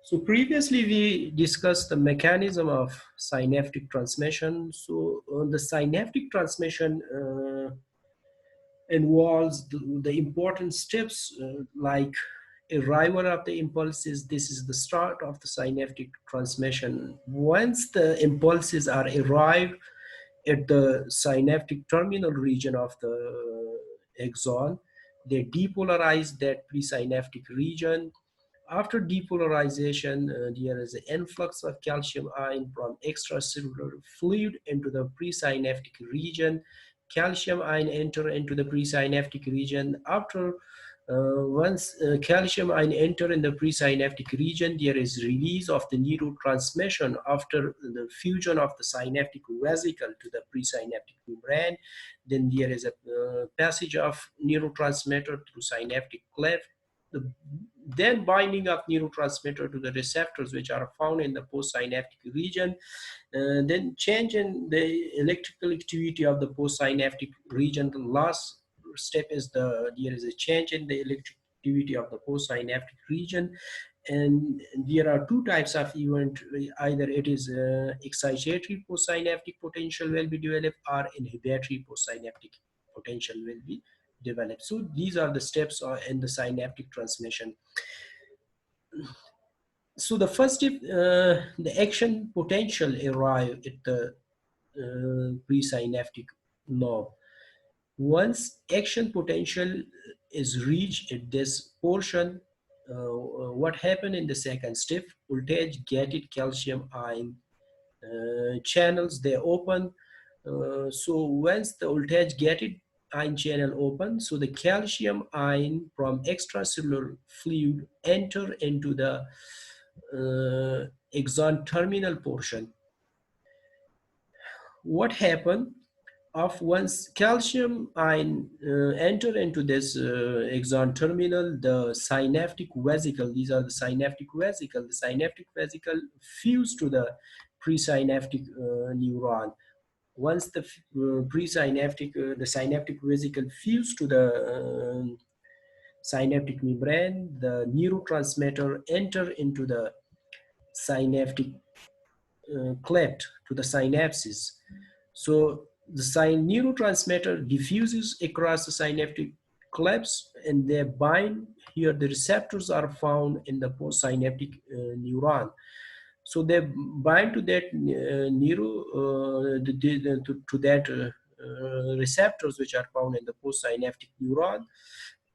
So previously we discussed the mechanism of synaptic transmission. So the synaptic transmission involves the important steps like arrival of the impulses. This is the start of the synaptic transmission. Once the impulses are arrived at the synaptic terminal region of the axon, they depolarize that presynaptic region. After depolarization, there is an influx of calcium ion from extracellular fluid into the presynaptic region. Calcium ion enter into the presynaptic region. Once calcium ion enter in the presynaptic region, there is release of the neurotransmission after the fusion of the synaptic vesicle to the presynaptic membrane. Then there is a passage of neurotransmitter through synaptic cleft. The then binding of neurotransmitter to the receptors which are found in the postsynaptic region, then change in the electrical activity of the postsynaptic region. The last step is there is a change in the electric activity of the postsynaptic region, and there are two types of event. Either it is excitatory postsynaptic potential will be developed, or inhibitory postsynaptic potential will be developed. So these are the steps in the synaptic transmission. So the first step, the action potential arrive at the presynaptic knob. Once action potential is reached at this portion, what happened in the second step? Voltage gated calcium ion channels, they open. So once the voltage gated ion channel open, so the calcium ion from extracellular fluid enter into the axon terminal portion. What happened of once calcium ion enter into this axon terminal, the synaptic vesicle, these are the synaptic vesicle fuse to the presynaptic neuron. Once the the synaptic vesicle fuse to the synaptic membrane, the neurotransmitter enter into the synaptic cleft to the synapses. So the neurotransmitter diffuses across the synaptic clefts and they bind. Here the receptors are found in the postsynaptic neuron. So they bind to that to that receptors which are found in the postsynaptic neuron.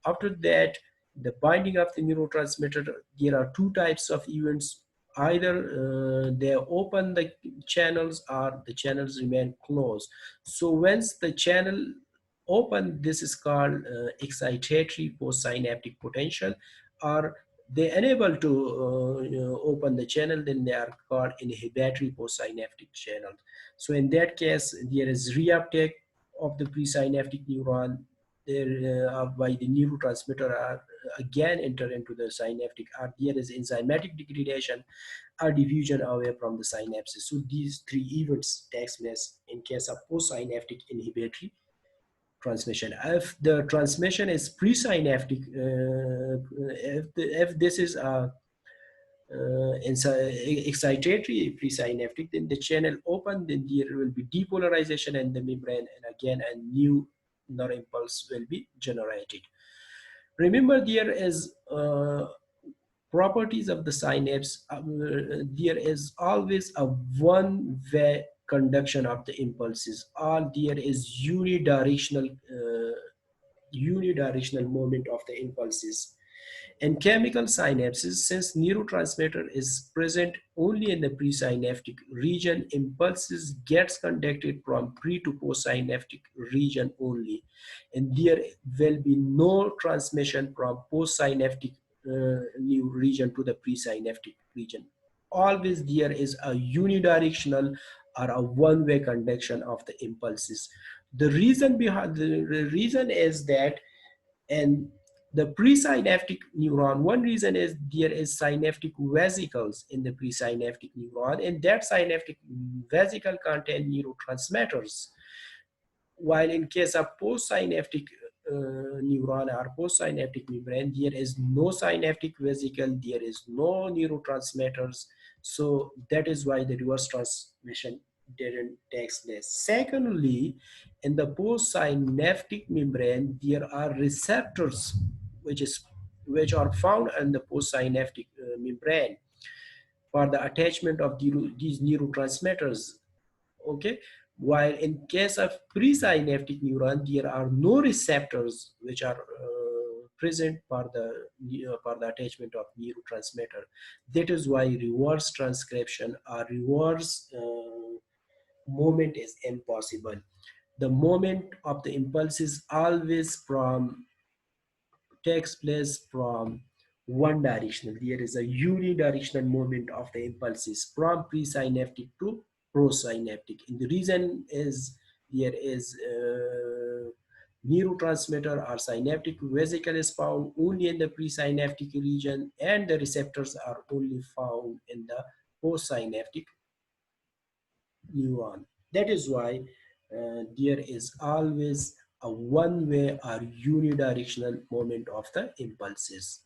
After that, the binding of the neurotransmitter, there are two types of events. Either they open the channels or the channels remain closed. So once the channel open, this is called excitatory postsynaptic potential, or they unable to open the channel, then they are called inhibitory postsynaptic channel. So in that case, there is reuptake of the presynaptic neuron there by the neurotransmitter are again enter into the synaptic, or there is enzymatic degradation or diffusion away from the synapses. So these three events takes place in case of postsynaptic inhibitory transmission. If the transmission is presynaptic, if this is a excitatory presynaptic, then the channel open, then there will be depolarization in the membrane, and again a new nerve impulse will be generated. Remember, there is properties of the synapse. There is always a one-way conduction of the impulses, or there is unidirectional movement of the impulses. In chemical synapses, since neurotransmitter is present only in the presynaptic region, impulses gets conducted from pre to postsynaptic region only, and there will be no transmission from postsynaptic new region to the presynaptic region. Always there is a unidirectional or a one-way conduction of the impulses. The reason behind the reason is that, and the presynaptic neuron, one reason is there is synaptic vesicles in the presynaptic neuron, and that synaptic vesicle contain neurotransmitters. While in case of postsynaptic neuron or postsynaptic membrane, there is no synaptic vesicle, there is no neurotransmitters. So that is why the reverse transmission didn't take place. Secondly, in the postsynaptic membrane, there are receptors which is which are found in the postsynaptic membrane for the attachment of these neurotransmitters. Okay, while in case of presynaptic neuron, there are no receptors which are present for the attachment of neurotransmitter. That is why reverse transcription or reverse movement is impossible. The moment of the impulse is always from takes place from one directional. There is a unidirectional movement of the impulses from presynaptic to prosynaptic. And the reason is there is neurotransmitter or synaptic vesicle is found only in the presynaptic region, and the receptors are only found in the postsynaptic neuron. That is why there is always a one-way or unidirectional movement of the impulses.